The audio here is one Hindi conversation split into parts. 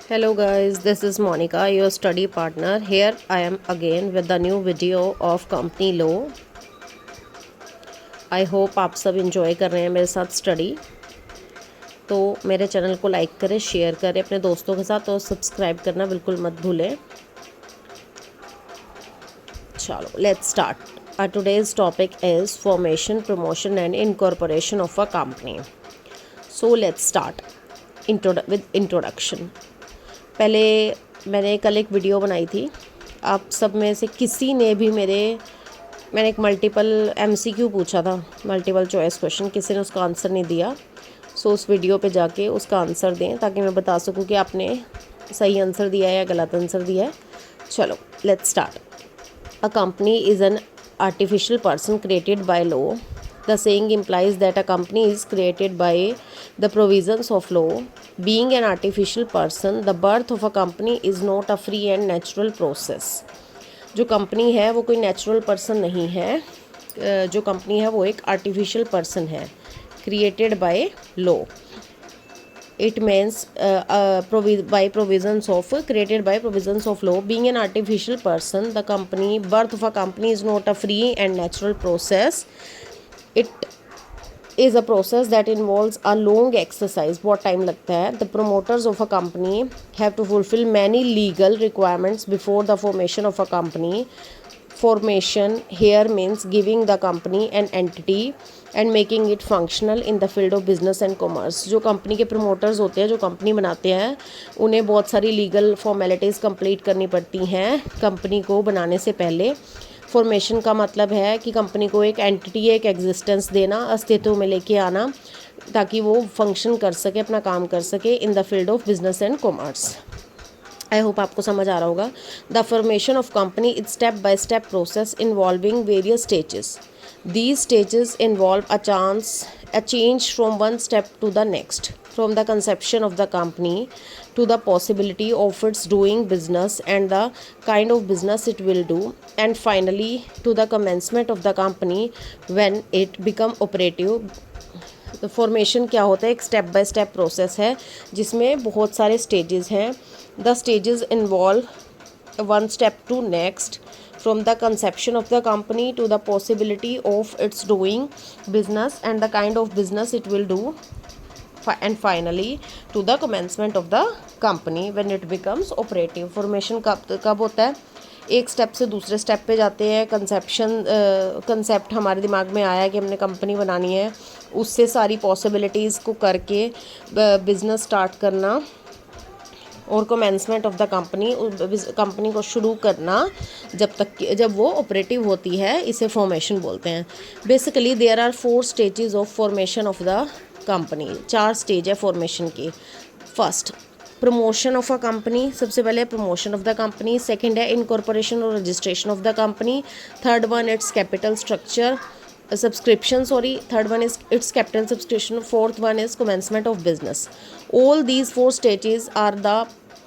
Hello guys, this is Monica, your study partner. Here I am again with the new video of company law. I hope आप सब enjoy कर रहे हैं मेरे साथ स्टडी। तो मेरे चैनल को लाइक करें, शेयर करें अपने दोस्तों के साथ और सब्सक्राइब करना बिल्कुल मत भूलें। चलो let's start. Today's topic is formation, promotion and incorporation of a company. So let's start with introduction. पहले मैंने कल एक वीडियो बनाई थी। आप सब में से किसी ने भी मैंने एक मल्टीपल MCQ पूछा था, मल्टीपल चॉइस क्वेश्चन, किसी ने उसका आंसर नहीं दिया। सो उस वीडियो पे जाके उसका आंसर दें ताकि मैं बता सकूं कि आपने सही आंसर दिया है या गलत आंसर दिया है। चलो let's start. A company is an artificial person created by law. The saying implies that a company is created by the provisions of law. Being an artificial person, the birth of a company is not a free and natural process. जो कंपनी है वो कोई नेचुरल पर्सन नहीं है। जो कंपनी है वो एक आर्टिफिशियल पर्सन है, created by law. It means created by provisions of law. Being an artificial person, the birth of a company is not a free and natural process. It is a process that involves a long exercise. बहुत time लगता है. The promoters of a company have to fulfill many legal requirements before the formation of a company. Formation here means giving the company an entity and making it functional in the field of business and commerce. जो कंपनी के प्रमोटर्स होते हैं, जो कंपनी बनाते हैं, उन्हें बहुत सारी लीगल फॉर्मेलिटीज़ कंप्लीट करनी पड़ती हैं कंपनी को बनाने से पहले. फॉर्मेशन का मतलब है कि कंपनी को एक एंटिटी, एक एग्जिस्टेंस देना, अस्तित्व में लेके आना ताकि वो फंक्शन कर सके, अपना काम कर सके in the field of business and commerce. I hope आपको समझ आ रहा होगा. The formation of company is step by step process involving various stages. These stages involve a change from one step to the next, from the conception of the company to the possibility of its doing business and the kind of business it will do, and finally to the commencement of the company when it become operative. तो फॉर्मेशन क्या होता है? एक स्टेप बाय स्टेप प्रोसेस है जिसमें बहुत सारे स्टेजेस हैं. The stages involve one step to next, from the conception of the company to the possibility of its doing business and the kind of business it will do, and finally to the commencement of the company when it becomes operative. formation कब होता है? एक स्टेप से दूसरे स्टेप पे जाते हैं. कंसेप्ट हमारे दिमाग में आया कि हमने कंपनी बनानी है, उससे सारी पॉसिबिलिटीज़ को करके बिज़नेस स्टार्ट करना और कमेंसमेंट ऑफ द कंपनी को शुरू करना जब वो ऑपरेटिव होती है, इसे फॉर्मेशन बोलते हैं. Basically there are 4 stages of formation of the company. 4 stage है फॉर्मेशन की. First, promotion of a company. सबसे पहले promotion of the company. Second है इनकॉर्पोरेशन और registration of the company. Third one it's capital structure subscription. Third one is its capital subscription. Fourth one is commencement of business. All these 4 stages are the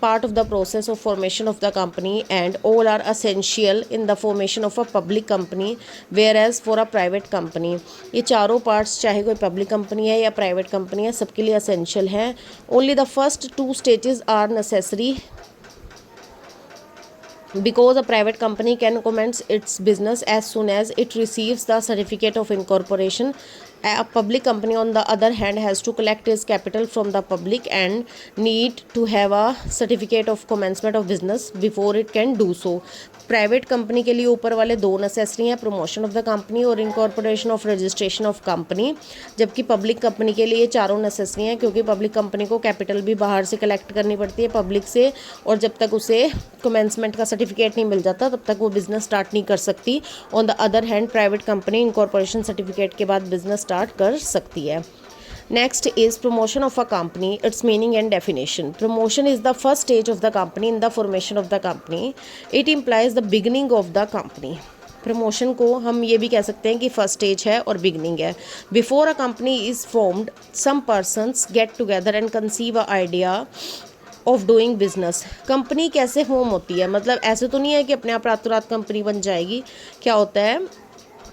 part of the process of formation of the company and all are essential in the formation of a public company, whereas for a private company ये चारों parts, चाहे कोई public company है या private company है, सबके लिए essential है. Only the first 2 stages are necessary because a private company can commence its business as soon as it receives the certificate of incorporation. A public company on the other hand has to collect its capital from the public and need to have a certificate of commencement of business before it can do so. Private company के लिए ऊपर वाले 2 नेसेसरी हैं, प्रमोशन ऑफ द कंपनी और incorporation of registration of company. जबकि पब्लिक कंपनी के लिए चारों नेसेसरी हैं, क्योंकि पब्लिक कंपनी को कैपिटल भी बाहर से कलेक्ट करनी पड़ती है पब्लिक से, और जब तक उसे कमेंसमेंट का सर्टिफिकेट नहीं मिल जाता तब तक वो बिज़नेस स्टार्ट नहीं कर सकती. On the other hand private company incorporation certificate के बाद बिज़नेस स्टार्ट कर सकती है. Next is promotion of a company, its meaning and definition. Promotion is the first stage of the company in the formation of the company. It implies the beginning of the company. Promotion को हम ये भी कह सकते हैं कि फर्स्ट स्टेज है और बिगनिंग है. Before a company is formed, some persons get together and conceive a idea of doing business. Company कैसे फॉर्म होती है? मतलब ऐसे तो नहीं है कि अपने आप रातों रात कंपनी बन जाएगी. क्या होता है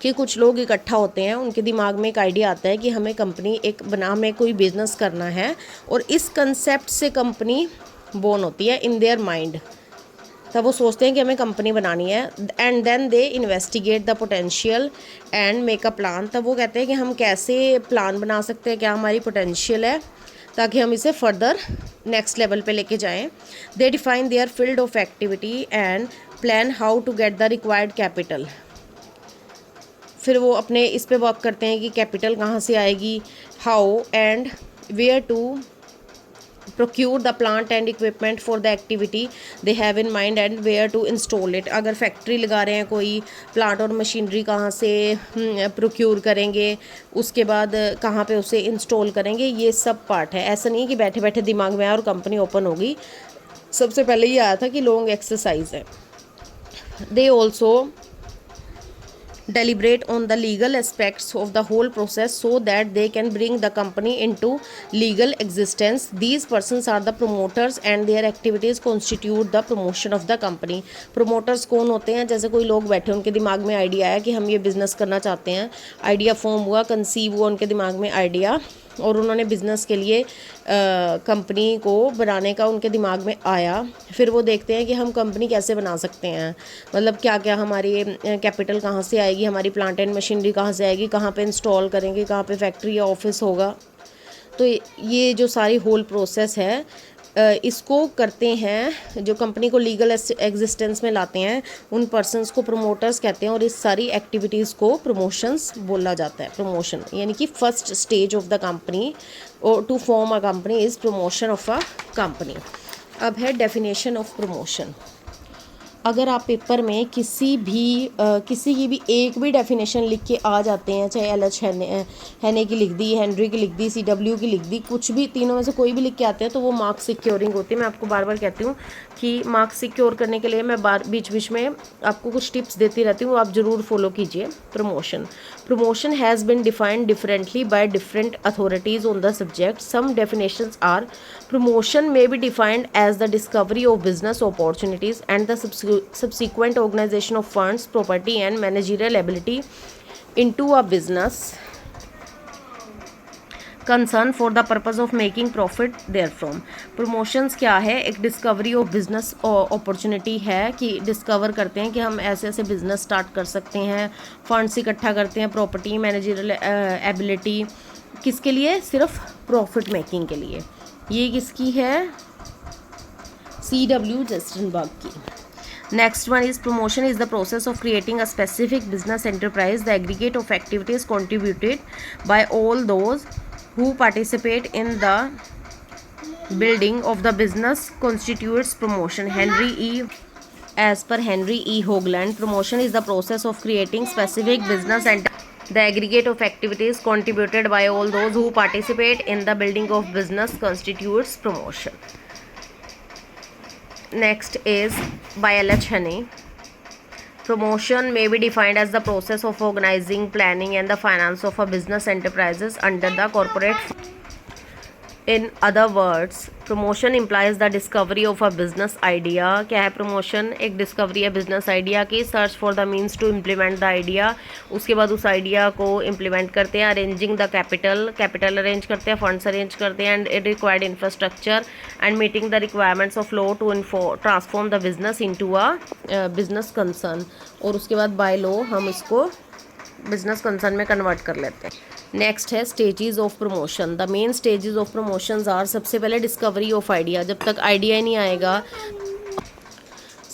कि कुछ लोग इकट्ठा होते हैं, उनके दिमाग में एक आइडिया आता है कि हमें कंपनी हमें कोई बिज़नेस करना है, और इस कंसेप्ट से कंपनी बोर्न होती है इन देयर माइंड। तब वो सोचते हैं कि हमें कंपनी बनानी है, and then they investigate the potential and make a plan. तब वो कहते हैं कि हम कैसे प्लान बना सकते हैं, क्या हमारी पोटेंशियल है, ताकि हम इसे फर्दर नेक्स्ट लेवल पे लेके जाएं। They define their field of activity and plan how to get the required capital. फिर वो अपने इस पे वर्क करते हैं कि कैपिटल कहाँ से आएगी, how and where to procure the plant and equipment for the activity they have in mind and where to install it। अगर फैक्ट्री लगा रहे हैं कोई, प्लांट और मशीनरी कहाँ से प्रोक्यूर करेंगे, उसके बाद कहाँ पे उसे इंस्टॉल करेंगे, ये सब पार्ट है। ऐसा नहीं है कि बैठे बैठे दिमाग में आया और कंपनी ओपन होगी। सबसे पहले ये आया था कि लॉन्ग एक्सरसाइज है। They also deliberate on the legal aspects of the whole process so that they can bring the company into legal existence। These persons are the promoters and their activities constitute the promotion of the company। promoters कौन होते हैं? जैसे कोई लोग बैठे, उनके दिमाग में आइडिया आया कि हम ये बिज़नेस करना चाहते हैं, आइडिया फॉर्म हुआ, कंसीव हुआ उनके दिमाग में आइडिया, और उन्होंने बिज़नेस के लिए कंपनी को बनाने का उनके दिमाग में आया। फिर वो देखते हैं कि हम कंपनी कैसे बना सकते हैं, मतलब क्या क्या हमारी कैपिटल कहाँ से आएगी, हमारी प्लांट एंड मशीनरी कहाँ से आएगी, कहाँ पे इंस्टॉल करेंगे, कहाँ पे फैक्ट्री या ऑफिस होगा। तो ये जो सारी होल प्रोसेस है, इसको करते हैं जो कंपनी को लीगल एग्जिस्टेंस में लाते हैं, उन पर्सनस को प्रमोटर्स कहते हैं। और इस सारी एक्टिविटीज़ को प्रमोशंस बोला जाता है। प्रमोशन यानी कि first stage of the company और to form a company is promotion of a company. अब है डेफिनेशन ऑफ प्रमोशन। अगर आप पेपर में किसी की भी एक भी डेफिनेशन लिख के आ जाते हैं, चाहे LH हैने की लिख दी, हेनरी की लिख दी, CW की लिख दी, कुछ भी तीनों में से कोई भी लिख के आते हैं, तो वो मार्क्स सिक्योरिंग होती है। मैं आपको बार बार कहती हूँ कि मार्क्स सिक्योर करने के लिए मैं बीच बीच में आपको कुछ टिप्स देती रहती हूँ, आप ज़रूर फॉलो कीजिए। Promotion has been defined differently by different authorities on the subject. Some definitions are promotion may be defined as the discovery of business opportunities and the subsequent organization of funds, property and managerial ability into a business concern for the purpose of making profit therefrom। promotions क्या है? एक discovery of business opportunity है कि discover करते हैं कि हम ऐसे ऐसे business start कर सकते हैं, funds इकट्ठा करते हैं, property managerial ability किसके लिए? सिर्फ profit making के लिए। ये किसकी है? CW जस्टिनबर्ग की। Next one is promotion is the process of creating a specific business enterprise. The aggregate of activities contributed bye all those who participate in the building of the business constitutes promotion. As per Henry E. Hoagland, promotion is the process of creating specific business and the aggregate of activities contributed by all those who participate in the building of business constitutes promotion। Next is by LH Haney. Promotion may be defined as the process of organizing, planning and the finance of a business enterprises under the corporate। In other words, promotion implies the discovery of a business idea। क्या है promotion? एक discovery है business idea की, search for the means to implement the idea। उसके बाद उस idea को implement करते हैं, arranging the capital arrange करते हैं, funds arrange करते हैं, and required infrastructure and meeting the requirements of law to transform the business into a business concern। और उसके बाद by law हम इसको बिजनेस कंसर्न में कन्वर्ट कर लेते हैं। नेक्स्ट है stages of promotion. The main stages of promotions are, सबसे पहले डिस्कवरी ऑफ आइडिया। जब तक आइडिया ही नहीं आएगा,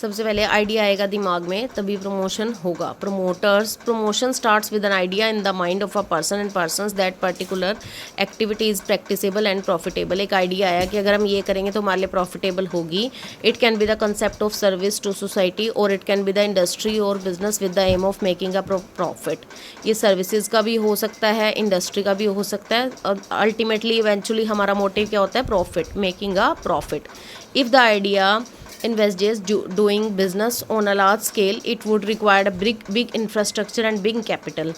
सबसे पहले आइडिया आएगा दिमाग में, तभी प्रमोशन होगा। Promotion starts with an idea in the mind of a person and persons that particular activity is practicable and profitable. एक आइडिया आया कि अगर हम ये करेंगे तो हमारे लिए प्रॉफिटेबल होगी। It can be the concept of service to society और it can be the industry और business with the aim of making a profit. ये सर्विसेज का भी हो सकता है, इंडस्ट्री का भी हो सकता है, और अल्टीमेटली इवेंचुअली हमारा मोटिव क्या होता है? Profit, making a profit. If the idea envisages doing business on a large scale, it would require a big infrastructure and big capital,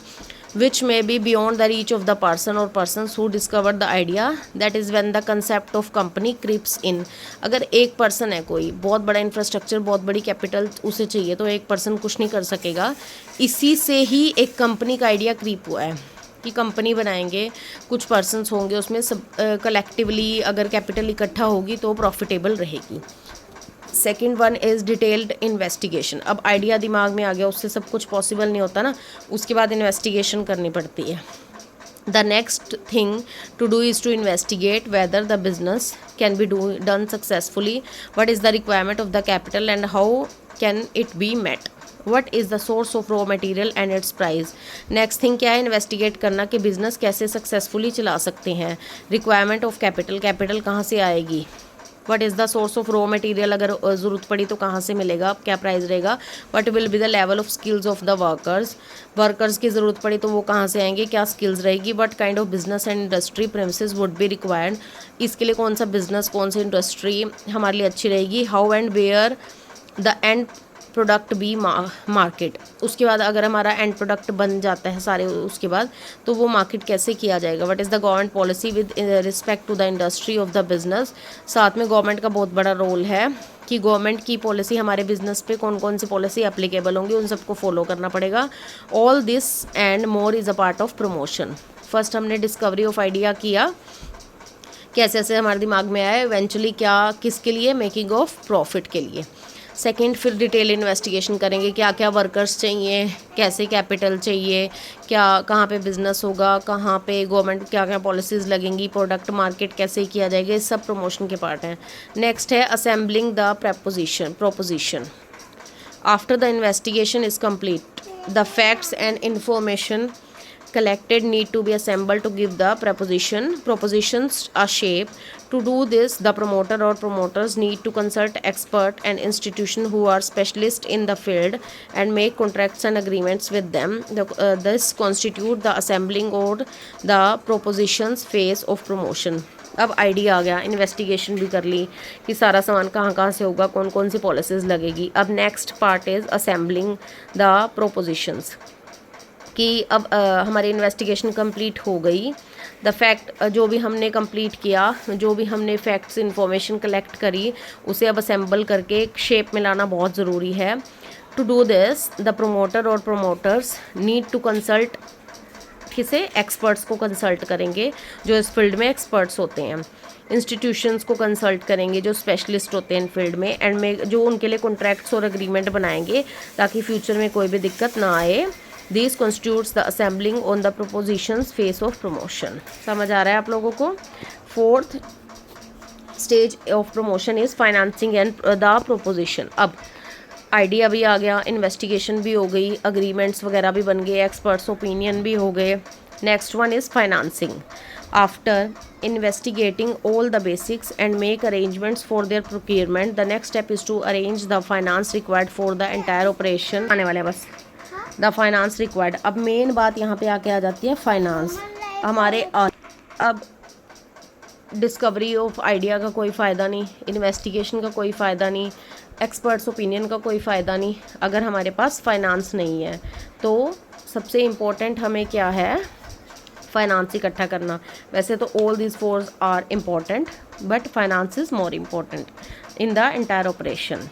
which may be beyond the reach of the person or persons who discovered the idea। That is when the concept of company creeps in। अगर एक पर्सन है, कोई बहुत बड़ा इंफ्रास्ट्रक्चर, बहुत बड़ी कैपिटल उसे चाहिए, तो एक पर्सन कुछ नहीं कर सकेगा। इसी से ही एक कंपनी का आइडिया क्रीप हुआ है। कि कंपनी बनाएंगे, कुछ पर्सनस होंगे उसमें, सब कलेक्टिवली अगर कैपिटल इकट्ठा होगी तो प्रॉफिटेबल रहेगी। Second one is detailed investigation. अब आइडिया दिमाग में आ गया, उससे सब कुछ पॉसिबल नहीं होता ना, उसके बाद इन्वेस्टिगेशन करनी पड़ती है। The next thing to do is to investigate whether the business can be done successfully, what is the requirement of the capital and how can it be met, what is the source of raw material and its price। next thing क्या है, इन्वेस्टिगेट करना कि बिजनेस कैसे सक्सेसफुली चला सकते हैं, रिक्वायरमेंट ऑफ कैपिटल, कैपिटल कहाँ से आएगी, what is the source of raw material, अगर ज़रूरत पड़ी तो कहाँ से मिलेगा, क्या प्राइस रहेगा, what will be the level of skills of the workers, workers की ज़रूरत पड़ी तो वो कहाँ से आएंगे, क्या स्किल्स रहेगी, what kind of business and industry premises would be required, इसके लिए कौन सा बिजनेस, कौन सी इंडस्ट्री हमारे लिए अच्छी रहेगी, how and where the end product be market, उसके बाद अगर हमारा एंड प्रोडक्ट बन जाता है सारे उसके बाद तो वो मार्केट कैसे किया जाएगा, what is the government policy with respect to the industry of the business. साथ में गवर्नमेंट का बहुत बड़ा रोल है कि गवर्नमेंट की पॉलिसी हमारे बिजनेस पे कौन कौन सी पॉलिसी एप्लीकेबल होंगी, उन सबको फॉलो करना पड़ेगा। All this and more is a part of promotion. First हमने डिस्कवरी ऑफ आइडिया किया, कैसे ऐसे हमारे दिमाग में आया, इवेंचुअली क्या किसके लिए, मेकिंग ऑफ प्रॉफिट के लिए। सेकंड, फिर डिटेल इन्वेस्टिगेशन करेंगे, क्या क्या वर्कर्स चाहिए, कैसे कैपिटल चाहिए, क्या कहाँ पे बिजनेस होगा, कहाँ पे गवर्नमेंट क्या क्या पॉलिसीज़ लगेंगी, प्रोडक्ट मार्केट कैसे किया जाएगा, ये सब प्रमोशन के पार्ट हैं। नेक्स्ट है assembling the proposition. After the investigation is complete, the facts and information collected need to be assembled to give the propositions a shape. To do this, the promoter or promoters need to consult expert and institution who are specialists in the field and make contracts and agreements with them. This constitute the assembling or the propositions phase of promotion. अब आइडिया आ गया, इन्वेस्टिगेशन भी कर ली कि सारा सामान कहाँ कहाँ से होगा, कौन कौन सी पॉलिसीज़ लगेगी। अब next part is assembling the propositions, कि अब हमारी इन्वेस्टिगेशन कंप्लीट हो गई, द फैक्ट जो भी हमने कंप्लीट किया, जो भी हमने फैक्ट्स इन्फॉर्मेशन कलेक्ट करी, उसे अब असेंबल करके एक शेप में लाना बहुत ज़रूरी है। To do this, the promoter और प्रोमोटर्स नीड टू कंसल्ट, किसे, एक्सपर्ट्स को कंसल्ट करेंगे जो इस फील्ड में एक्सपर्ट्स होते हैं, इंस्टीट्यूशंस को कंसल्ट करेंगे जो स्पेशलिस्ट होते हैं इन फील्ड में, एंड में जो उनके लिए कॉन्ट्रैक्ट्स और एग्रीमेंट बनाएंगे ताकि फ्यूचर में कोई भी दिक्कत ना आए। This constitutes the assembling on the propositions phase of promotion। समझ आ रहा है आप लोगों को। Fourth stage of promotion is financing and the proposition. अब आइडिया भी आ गया, इन्वेस्टिगेशन भी हो गई, अग्रीमेंट्स वगैरह भी बन गए, एक्सपर्ट्स ओपिनियन भी हो गए। Next one is financing. After investigating all the basics and make arrangements for their procurement, the next step is to arrange the finance required for the entire operation। आने वाले बस द फाइनेंस रिक्वायर्ड। अब मेन बात यहाँ पे आके आ जाती है फाइनेंस हमारे। अब डिस्कवरी ऑफ आइडिया का कोई फ़ायदा नहीं, इन्वेस्टिगेशन का कोई फ़ायदा नहीं, एक्सपर्ट्स ओपिनियन का कोई फ़ायदा नहीं अगर हमारे पास फाइनेंस नहीं है। तो सबसे इम्पोर्टेंट हमें क्या है, फाइनेंस इकट्ठा करना। वैसे तो all this force are important but finance is more important in the entire operation.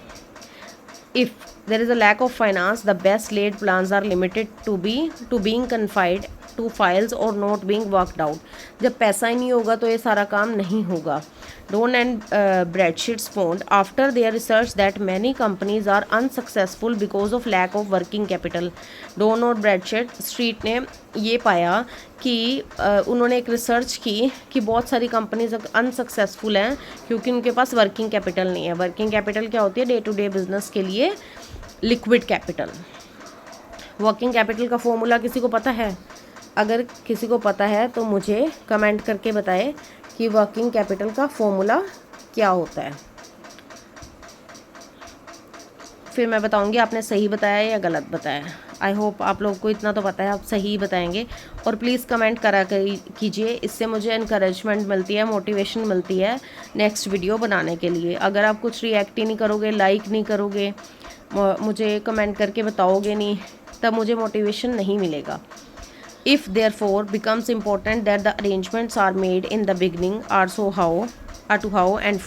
If there is a lack of finance, the best laid plans are limited to being confined to files or not being worked out। जब पैसा ही नहीं होगा तो ये सारा काम नहीं होगा। Don and Bradstreet found after their research that many companies are unsuccessful because of lack of working capital। Don और Bradstreet ने ये पाया कि उन्होंने एक रिसर्च की कि बहुत सारी कंपनीज अनसक्सेसफुल हैं क्योंकि उनके पास वर्किंग कैपिटल नहीं है। वर्किंग कैपिटल क्या होती है, डे टू डे बिजनेस के लिए लिक्विड कैपिटल। वर्किंग कैपिटल का फॉर्मूला किसी को पता है? अगर किसी को पता है तो मुझे कमेंट करके बताए कि वर्किंग कैपिटल का फॉर्मूला क्या होता है, फिर मैं बताऊंगी आपने सही बताया या गलत बताया। आई होप आप लोगों को इतना तो पता है, आप सही बताएंगे। और प्लीज़ कमेंट करा कीजिए, इससे मुझे इनकरेजमेंट मिलती है, मोटिवेशन मिलती है नेक्स्ट वीडियो बनाने के लिए। अगर आप कुछ रिएक्ट ही नहीं करोगे, लाइक नहीं करोगे, मुझे कमेंट करके बताओगे नहीं, तब मुझे मोटिवेशन नहीं मिलेगा। If therefore becomes important that the arrangements are made in the beginning are to how and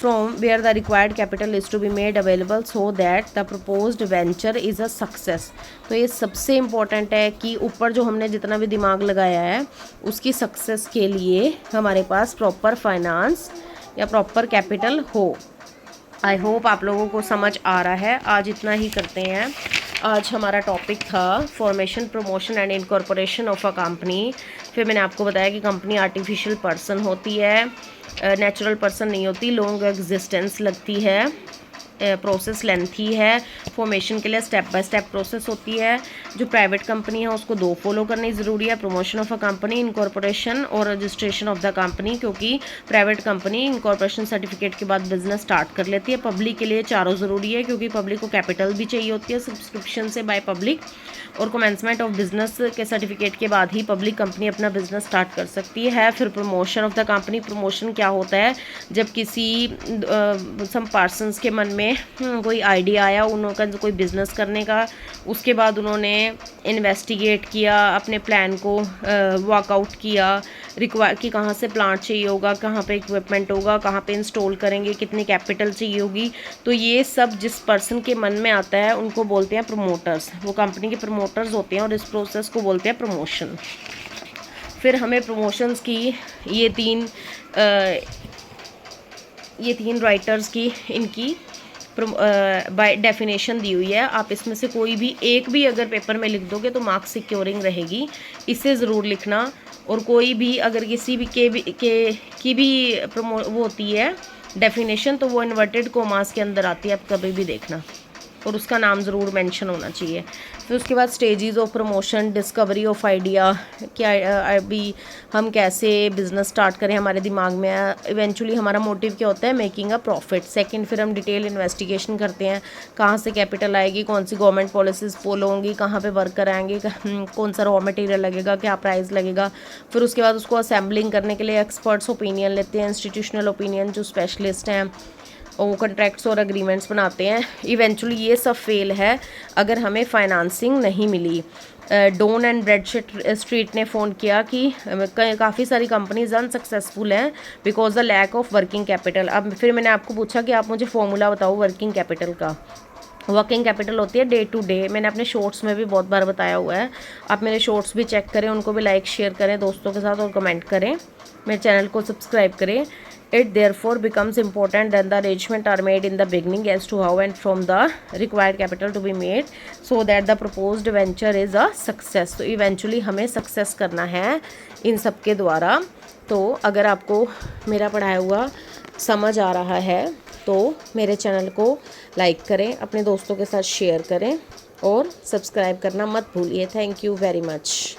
from where the required capital is to be made available so that the proposed venture is a success। तो ये सबसे इम्पॉर्टेंट है कि ऊपर जो हमने जितना भी दिमाग लगाया है उसकी सक्सेस के लिए हमारे पास प्रॉपर फाइनेंस या प्रॉपर कैपिटल हो। आई होप आप लोगों को समझ आ रहा है। आज इतना ही करते हैं। आज हमारा टॉपिक था formation, promotion and incorporation of a company. फिर मैंने आपको बताया कि कंपनी आर्टिफिशियल पर्सन होती है, नेचुरल पर्सन नहीं होती, लॉन्ग एग्जिस्टेंस लगती है, प्रोसेस लेंथी है, फॉर्मेशन के लिए स्टेप बाय स्टेप प्रोसेस होती है। जो प्राइवेट कंपनी है उसको 2 फॉलो करनी ज़रूरी है, promotion of a company, incorporation और रजिस्ट्रेशन ऑफ द कंपनी, क्योंकि प्राइवेट कंपनी इनकॉर्पोरेशन सर्टिफिकेट के बाद बिजनेस स्टार्ट कर लेती है। पब्लिक के लिए चारों ज़रूरी है, क्योंकि पब्लिक को कैपिटल भी चाहिए होती है सब्सक्रिप्शन से बाय पब्लिक, और कमेंसमेंट ऑफ बिजनेस के सर्टिफिकेट के बाद ही पब्लिक कंपनी अपना बिजनेस स्टार्ट कर सकती है। फिर promotion of the company. Promotion क्या होता है? जब किसी सम पर्सन्स के मन में कोई आइडिया आया उनका कोई बिज़नेस करने का, उसके बाद उन्होंने इन्वेस्टिगेट किया, अपने प्लान को वर्कआउट किया, रिक्वायर कि कहाँ से प्लांट चाहिए होगा, कहाँ पे इक्विपमेंट होगा, कहाँ पे इंस्टॉल करेंगे, कितनी कैपिटल चाहिए होगी, तो ये सब जिस पर्सन के मन में आता है उनको बोलते हैं प्रमोटर्स। वो कंपनी के प्रमोटर्स होते हैं और इस प्रोसेस को बोलते हैं प्रमोशन। फिर हमें प्रमोशंस की ये तीन राइटर्स की इनकी बाय डेफिनेशन दी हुई है। आप इसमें से कोई भी एक भी अगर पेपर में लिख दोगे तो मार्क्स सिक्योरिंग रहेगी, इसे ज़रूर लिखना। और कोई भी अगर किसी भी की भी वो होती है डेफिनेशन, तो वो इन्वर्टेड कोमास के अंदर आती है, आप कभी भी देखना, और उसका नाम ज़रूर मेंशन होना चाहिए। फिर उसके बाद stages of promotion, discovery of idea, क्या अभी हम कैसे बिज़नेस स्टार्ट करें, हमारे दिमाग में इवेंचुअली हमारा मोटिव क्या होता है, मेकिंग अ प्रॉफिट। सेकंड, फिर हम डिटेल इन्वेस्टिगेशन करते हैं, कहाँ से कैपिटल आएगी, कौन सी गवर्नमेंट पॉलिसीज़ फॉलो होंगी, कहाँ पे वर्कर आएंगे, कौन सा रॉ मटेरियल लगेगा, क्या प्राइस लगेगा। फिर उसके बाद उसको असेंबलिंग करने के लिए एक्सपर्ट्स ओपिनियन लेते हैं, इंस्टीट्यूशनल ओपिनियन जो स्पेशलिस्ट हैं, वो कॉन्ट्रैक्ट्स और एग्रीमेंट्स बनाते हैं। इवेंचुअली ये सब फेल है अगर हमें फाइनेंसिंग नहीं मिली। डोन एंड ब्रेड स्ट्रीट ने फ़ोन किया कि काफ़ी सारी कंपनीज अनसक्सेसफुल हैं because the lack of working capital. अब फिर मैंने आपको पूछा कि आप मुझे फॉर्मूला बताओ वर्किंग कैपिटल का। वर्किंग कैपिटल होती है डे टू डे। मैंने अपने शॉर्ट्स में भी बहुत बार बताया हुआ है, आप मेरे शॉर्ट्स भी चेक करें, उनको भी लाइक शेयर करें दोस्तों के साथ और कमेंट करें, मेरे चैनल को सब्सक्राइब करें। It therefore becomes important that the arrangement are made in the beginning as to how and from the required capital to be made so that the proposed venture is a success। तो eventually हमें सक्सेस करना है इन सब के द्वारा। तो अगर आपको मेरा पढ़ाया हुआ समझ आ रहा है तो मेरे चैनल को लाइक करें, अपने दोस्तों के साथ शेयर करें और सब्सक्राइब करना मत भूलिए। Thank you very much.